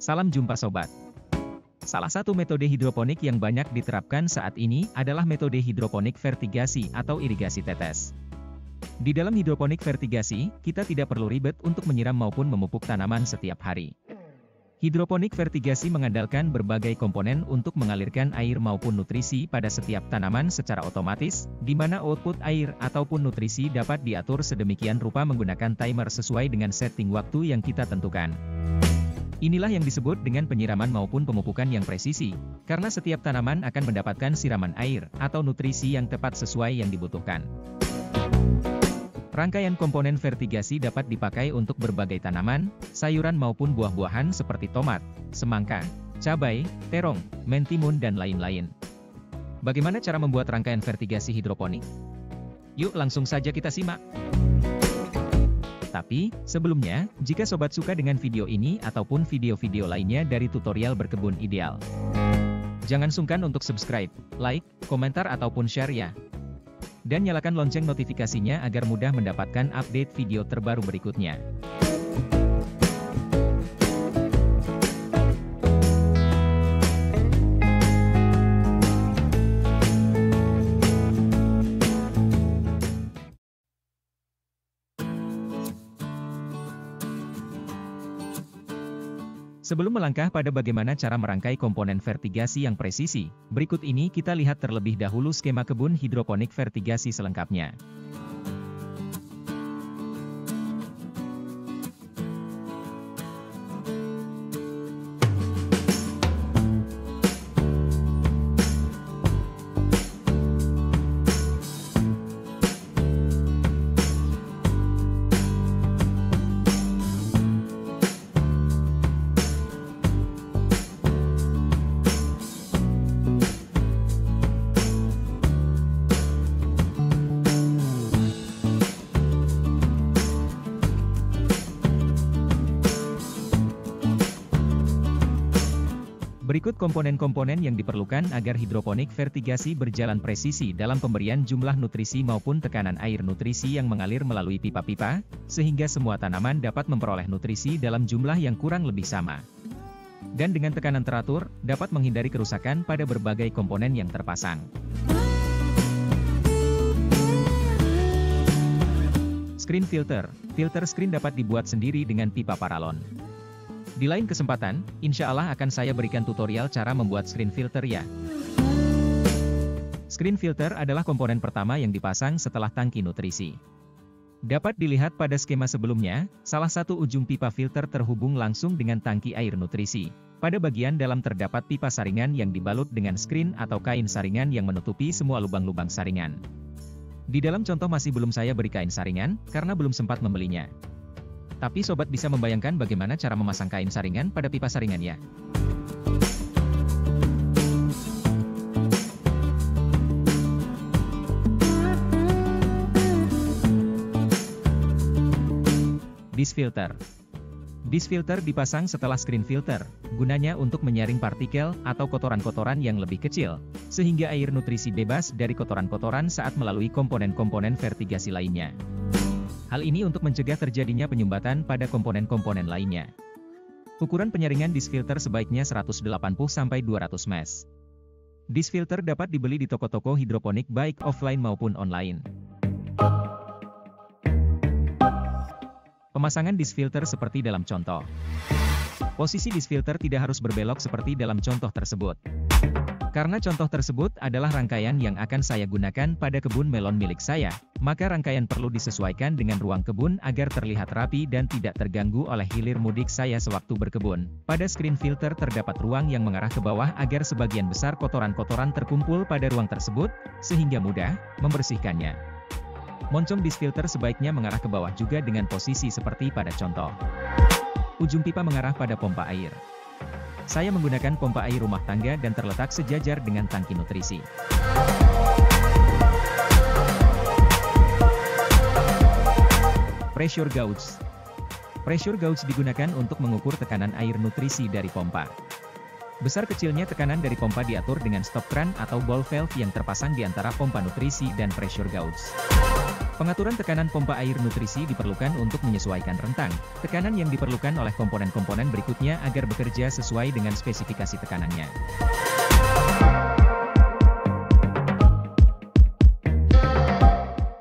Salam jumpa sobat. Salah satu metode hidroponik yang banyak diterapkan saat ini adalah metode hidroponik vertigasi atau irigasi tetes. Di dalam hidroponik vertigasi, kita tidak perlu ribet untuk menyiram maupun memupuk tanaman setiap hari. Hidroponik vertigasi mengandalkan berbagai komponen untuk mengalirkan air maupun nutrisi pada setiap tanaman secara otomatis, di mana output air ataupun nutrisi dapat diatur sedemikian rupa menggunakan timer sesuai dengan setting waktu yang kita tentukan. Inilah yang disebut dengan penyiraman maupun pemupukan yang presisi, karena setiap tanaman akan mendapatkan siraman air atau nutrisi yang tepat sesuai yang dibutuhkan. Rangkaian komponen vertigasi dapat dipakai untuk berbagai tanaman, sayuran maupun buah-buahan seperti tomat, semangka, cabai, terong, mentimun dan lain-lain. Bagaimana cara membuat rangkaian vertigasi hidroponik? Yuk langsung saja kita simak. Tapi, sebelumnya, jika sobat suka dengan video ini ataupun video-video lainnya dari tutorial berkebun ideal, jangan sungkan untuk subscribe, like, komentar ataupun share ya. Dan nyalakan lonceng notifikasinya agar mudah mendapatkan update video terbaru berikutnya. Sebelum melangkah pada bagaimana cara merangkai komponen vertigasi yang presisi, berikut ini kita lihat terlebih dahulu skema kebun hidroponik vertigasi selengkapnya. Berikut komponen-komponen yang diperlukan agar hidroponik vertigasi berjalan presisi dalam pemberian jumlah nutrisi maupun tekanan air nutrisi yang mengalir melalui pipa-pipa, sehingga semua tanaman dapat memperoleh nutrisi dalam jumlah yang kurang lebih sama. Dan dengan tekanan teratur, dapat menghindari kerusakan pada berbagai komponen yang terpasang. Screen filter. Filter screen dapat dibuat sendiri dengan pipa paralon. Di lain kesempatan, insya Allah akan saya berikan tutorial cara membuat screen filter ya. Screen filter adalah komponen pertama yang dipasang setelah tangki nutrisi. Dapat dilihat pada skema sebelumnya, salah satu ujung pipa filter terhubung langsung dengan tangki air nutrisi. Pada bagian dalam terdapat pipa saringan yang dibalut dengan screen atau kain saringan yang menutupi semua lubang-lubang saringan. Di dalam contoh masih belum saya beri kain saringan, karena belum sempat membelinya. Tapi sobat bisa membayangkan bagaimana cara memasang kain saringan pada pipa saringan ya. Disk filter. Disk filter dipasang setelah screen filter, gunanya untuk menyaring partikel atau kotoran-kotoran yang lebih kecil, sehingga air nutrisi bebas dari kotoran-kotoran saat melalui komponen-komponen vertigasi lainnya. Hal ini untuk mencegah terjadinya penyumbatan pada komponen-komponen lainnya. Ukuran penyaringan disk filter sebaiknya 180-200 mesh. Disk filter dapat dibeli di toko-toko hidroponik baik offline maupun online. Pemasangan disk filter seperti dalam contoh. Posisi disk filter tidak harus berbelok seperti dalam contoh tersebut. Karena contoh tersebut adalah rangkaian yang akan saya gunakan pada kebun melon milik saya, maka rangkaian perlu disesuaikan dengan ruang kebun agar terlihat rapi dan tidak terganggu oleh hilir mudik saya sewaktu berkebun. Pada screen filter terdapat ruang yang mengarah ke bawah agar sebagian besar kotoran-kotoran terkumpul pada ruang tersebut, sehingga mudah membersihkannya. Moncong disk filter sebaiknya mengarah ke bawah juga dengan posisi seperti pada contoh. Ujung pipa mengarah pada pompa air. Saya menggunakan pompa air rumah tangga dan terletak sejajar dengan tangki nutrisi. Pressure gauge. Pressure gauge digunakan untuk mengukur tekanan air nutrisi dari pompa. Besar kecilnya tekanan dari pompa diatur dengan stop kran atau ball valve yang terpasang di antara pompa nutrisi dan pressure gauge. Pengaturan tekanan pompa air nutrisi diperlukan untuk menyesuaikan rentang tekanan yang diperlukan oleh komponen-komponen berikutnya agar bekerja sesuai dengan spesifikasi tekanannya.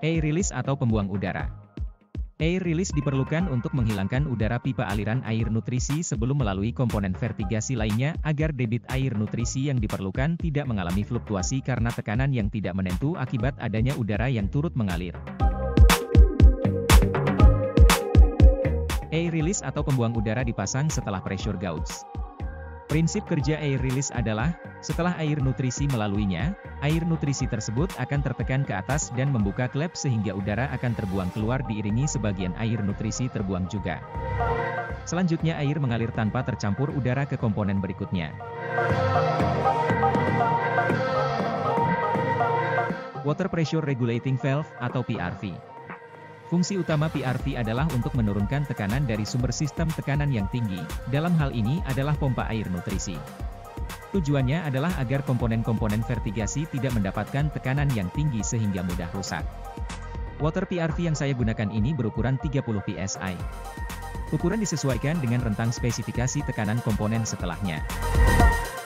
Air release atau pembuang udara. Air release diperlukan untuk menghilangkan udara pipa aliran air nutrisi sebelum melalui komponen vertigasi lainnya agar debit air nutrisi yang diperlukan tidak mengalami fluktuasi karena tekanan yang tidak menentu akibat adanya udara yang turut mengalir. Air release atau pembuang udara dipasang setelah pressure gauge. Prinsip kerja air release adalah, setelah air nutrisi melaluinya, air nutrisi tersebut akan tertekan ke atas dan membuka klep sehingga udara akan terbuang keluar diiringi sebagian air nutrisi terbuang juga. Selanjutnya air mengalir tanpa tercampur udara ke komponen berikutnya. Water Pressure Regulating Valve atau PRV. Fungsi utama PRV adalah untuk menurunkan tekanan dari sumber sistem tekanan yang tinggi, dalam hal ini adalah pompa air nutrisi. Tujuannya adalah agar komponen-komponen vertigasi tidak mendapatkan tekanan yang tinggi sehingga mudah rusak. Water PRV yang saya gunakan ini berukuran 30 psi. Ukuran disesuaikan dengan rentang spesifikasi tekanan komponen setelahnya.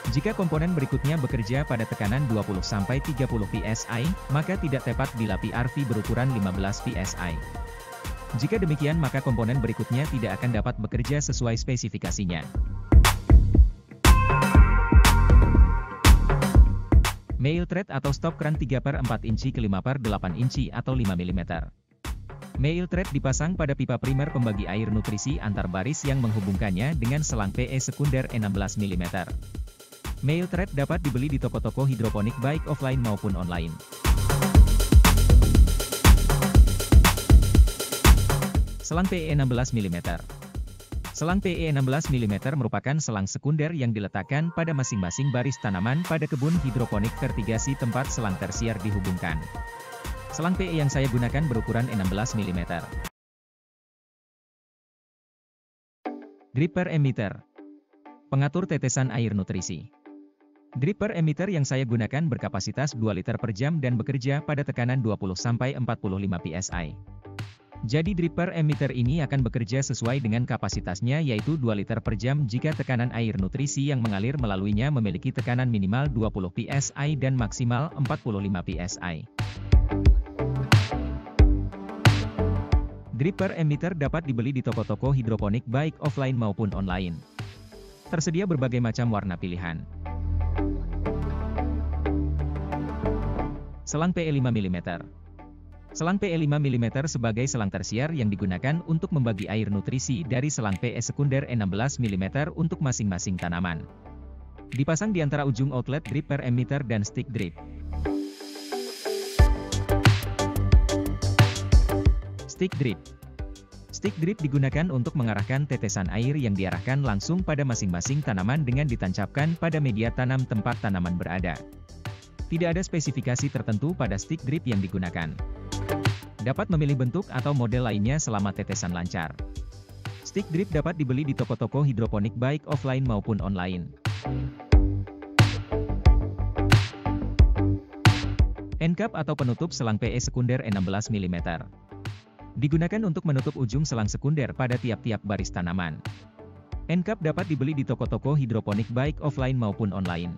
Jika komponen berikutnya bekerja pada tekanan 20-30 psi, maka tidak tepat bila PRV berukuran 15 psi. Jika demikian maka komponen berikutnya tidak akan dapat bekerja sesuai spesifikasinya. Mail thread atau stop kran 3/4 inci ke 5/8 inci atau 5 mm. Mail thread dipasang pada pipa primer pembagi air nutrisi antar baris yang menghubungkannya dengan selang PE sekunder 16 mm. Mail thread dapat dibeli di toko-toko hidroponik baik offline maupun online. Selang PE 16 mm. Selang PE 16 mm merupakan selang sekunder yang diletakkan pada masing-masing baris tanaman pada kebun hidroponik vertigasi tempat selang tersier dihubungkan. Selang PE yang saya gunakan berukuran 16 mm. Dripper emitter. Pengatur tetesan air nutrisi. Dripper emitter yang saya gunakan berkapasitas 2 liter per jam dan bekerja pada tekanan 20-45 psi. Jadi dripper emitter ini akan bekerja sesuai dengan kapasitasnya yaitu 2 liter per jam jika tekanan air nutrisi yang mengalir melaluinya memiliki tekanan minimal 20 psi dan maksimal 45 psi. Dripper emitter dapat dibeli di toko-toko hidroponik baik offline maupun online. Tersedia berbagai macam warna pilihan. Selang PE 5 mm. Selang PE 5 mm sebagai selang tersier yang digunakan untuk membagi air nutrisi dari selang PE sekunder 16 mm untuk masing-masing tanaman. Dipasang di antara ujung outlet dripper emitter dan stick drip. Stick drip. Stick drip digunakan untuk mengarahkan tetesan air yang diarahkan langsung pada masing-masing tanaman dengan ditancapkan pada media tanam tempat tanaman berada. Tidak ada spesifikasi tertentu pada stick drip yang digunakan. Dapat memilih bentuk atau model lainnya selama tetesan lancar. Stick drip dapat dibeli di toko-toko hidroponik baik offline maupun online. End cap atau penutup selang PE sekunder 16 mm. Digunakan untuk menutup ujung selang sekunder pada tiap-tiap baris tanaman. End cap dapat dibeli di toko-toko hidroponik baik offline maupun online.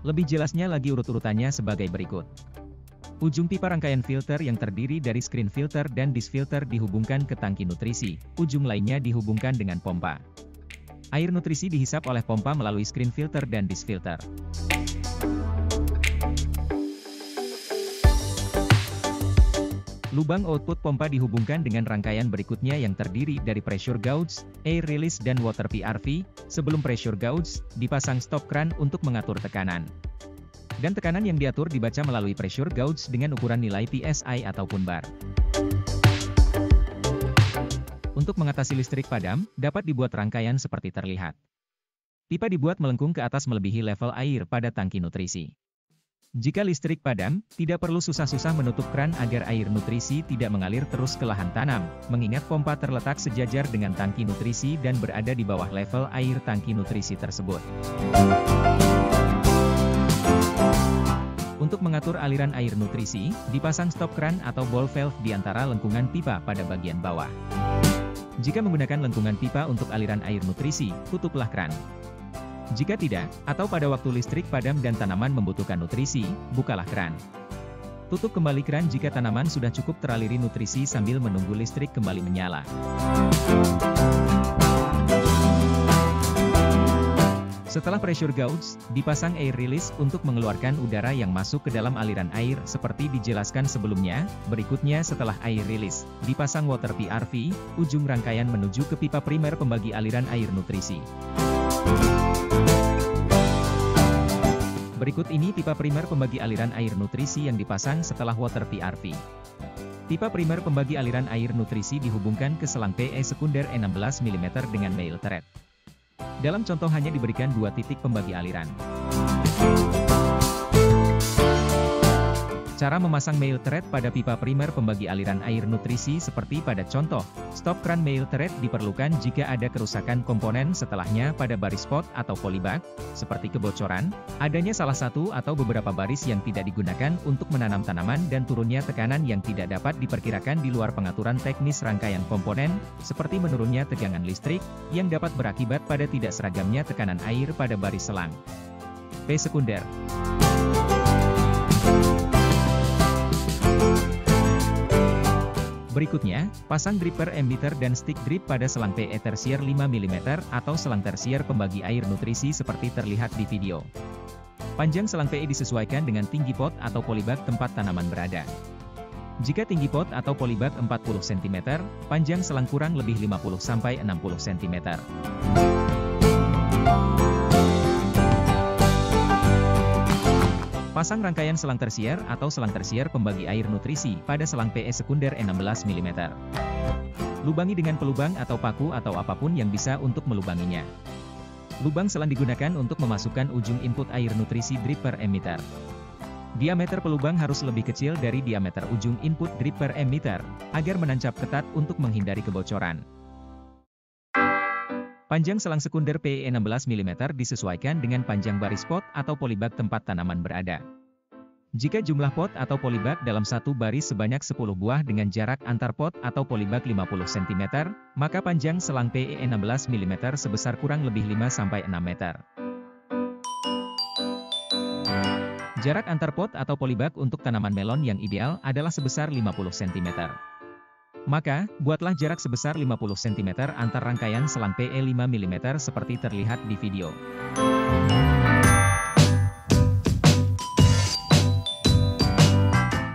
Lebih jelasnya lagi urut-urutannya sebagai berikut. Ujung pipa rangkaian filter yang terdiri dari screen filter dan disk filter dihubungkan ke tangki nutrisi, ujung lainnya dihubungkan dengan pompa. Air nutrisi dihisap oleh pompa melalui screen filter dan disk filter. Lubang output pompa dihubungkan dengan rangkaian berikutnya yang terdiri dari pressure gauge, air release dan water PRV. Sebelum pressure gauge, dipasang stop kran untuk mengatur tekanan. Dan tekanan yang diatur dibaca melalui pressure gauge dengan ukuran nilai PSI ataupun bar. Untuk mengatasi listrik padam, dapat dibuat rangkaian seperti terlihat. Pipa dibuat melengkung ke atas melebihi level air pada tangki nutrisi. Jika listrik padam, tidak perlu susah-susah menutup kran agar air nutrisi tidak mengalir terus ke lahan tanam, mengingat pompa terletak sejajar dengan tangki nutrisi dan berada di bawah level air tangki nutrisi tersebut. Untuk mengatur aliran air nutrisi, dipasang stop kran atau ball valve di antara lengkungan pipa pada bagian bawah. Jika menggunakan lengkungan pipa untuk aliran air nutrisi, tutuplah kran. Jika tidak, atau pada waktu listrik padam dan tanaman membutuhkan nutrisi, bukalah kran. Tutup kembali kran jika tanaman sudah cukup teraliri nutrisi sambil menunggu listrik kembali menyala. Setelah pressure gauge, dipasang air release untuk mengeluarkan udara yang masuk ke dalam aliran air seperti dijelaskan sebelumnya. Berikutnya setelah air release, dipasang water PRV, ujung rangkaian menuju ke pipa primer pembagi aliran air nutrisi. Berikut ini pipa primer pembagi aliran air nutrisi yang dipasang setelah water PRV. Pipa primer pembagi aliran air nutrisi dihubungkan ke selang PE sekunder 16 mm dengan male thread. Dalam contoh hanya diberikan 2 titik pembagi aliran. Cara memasang male thread pada pipa primer pembagi aliran air nutrisi seperti pada contoh, stop kran male thread diperlukan jika ada kerusakan komponen setelahnya pada baris pot atau polybag, seperti kebocoran, adanya salah satu atau beberapa baris yang tidak digunakan untuk menanam tanaman dan turunnya tekanan yang tidak dapat diperkirakan di luar pengaturan teknis rangkaian komponen, seperti menurunnya tegangan listrik, yang dapat berakibat pada tidak seragamnya tekanan air pada baris selang. P sekunder. Berikutnya, pasang drip per emitter dan stick drip pada selang PE tersier 5 mm atau selang tersier pembagi air nutrisi seperti terlihat di video. Panjang selang PE disesuaikan dengan tinggi pot atau polybag tempat tanaman berada. Jika tinggi pot atau polybag 40 cm, panjang selang kurang lebih 50-60 cm. Pasang rangkaian selang tersier atau selang tersier pembagi air nutrisi pada selang PE sekunder 16 mm. Lubangi dengan pelubang atau paku atau apapun yang bisa untuk melubanginya. Lubang selang digunakan untuk memasukkan ujung input air nutrisi drip per emitter. Diameter pelubang harus lebih kecil dari diameter ujung input drip per emitter, agar menancap ketat untuk menghindari kebocoran. Panjang selang sekunder PE 16 mm disesuaikan dengan panjang baris pot atau polybag tempat tanaman berada. Jika jumlah pot atau polybag dalam satu baris sebanyak 10 buah dengan jarak antar pot atau polybag 50 cm, maka panjang selang PE 16 mm sebesar kurang lebih 5-6 meter. Jarak antar pot atau polybag untuk tanaman melon yang ideal adalah sebesar 50 cm. Maka, buatlah jarak sebesar 50 cm antar rangkaian selang PE 5 mm seperti terlihat di video.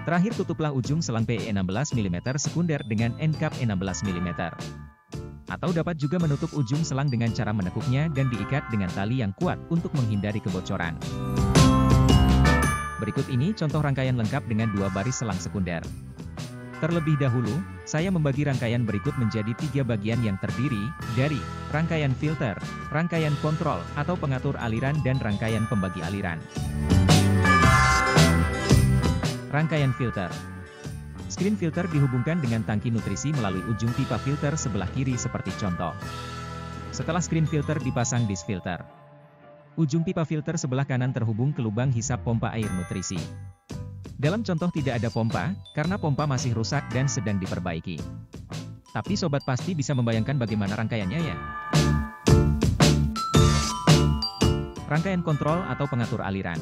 Terakhir tutuplah ujung selang PE 16 mm sekunder dengan end cap 16 mm. Atau dapat juga menutup ujung selang dengan cara menekuknya dan diikat dengan tali yang kuat untuk menghindari kebocoran. Berikut ini contoh rangkaian lengkap dengan 2 baris selang sekunder. Terlebih dahulu, saya membagi rangkaian berikut menjadi 3 bagian yang terdiri dari rangkaian filter, rangkaian kontrol atau pengatur aliran dan rangkaian pembagi aliran. Rangkaian filter. Screen filter dihubungkan dengan tangki nutrisi melalui ujung pipa filter sebelah kiri seperti contoh. Setelah screen filter dipasang disk filter. Ujung pipa filter sebelah kanan terhubung ke lubang hisap pompa air nutrisi. Dalam contoh tidak ada pompa, karena pompa masih rusak dan sedang diperbaiki. Tapi sobat pasti bisa membayangkan bagaimana rangkaiannya ya. Rangkaian kontrol atau pengatur aliran.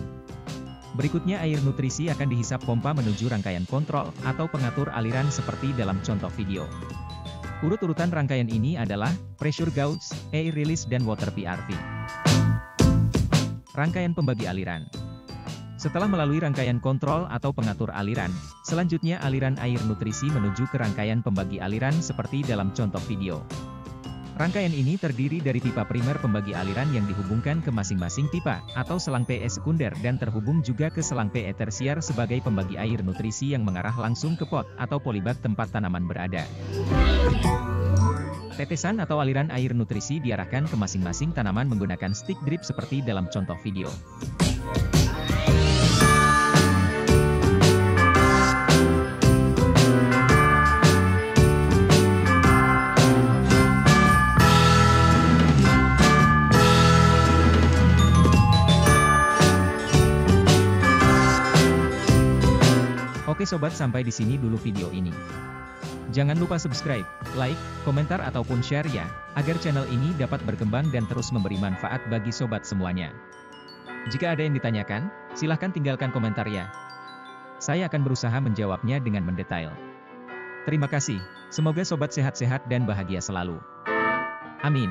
Berikutnya air nutrisi akan dihisap pompa menuju rangkaian kontrol atau pengatur aliran seperti dalam contoh video. Urut-urutan rangkaian ini adalah pressure gauge, air release dan water PRV. Rangkaian pembagi aliran. Setelah melalui rangkaian kontrol atau pengatur aliran, selanjutnya aliran air nutrisi menuju ke rangkaian pembagi aliran seperti dalam contoh video. Rangkaian ini terdiri dari pipa primer pembagi aliran yang dihubungkan ke masing-masing pipa atau selang PE sekunder dan terhubung juga ke selang PE tersier sebagai pembagi air nutrisi yang mengarah langsung ke pot atau polybag tempat tanaman berada. Tetesan atau aliran air nutrisi diarahkan ke masing-masing tanaman menggunakan stick drip seperti dalam contoh video. Oke sobat, sampai di sini dulu video ini. Jangan lupa subscribe, like, komentar ataupun share ya, agar channel ini dapat berkembang dan terus memberi manfaat bagi sobat semuanya. Jika ada yang ditanyakan, silahkan tinggalkan komentar ya. Saya akan berusaha menjawabnya dengan mendetail. Terima kasih, semoga sobat sehat-sehat dan bahagia selalu. Amin.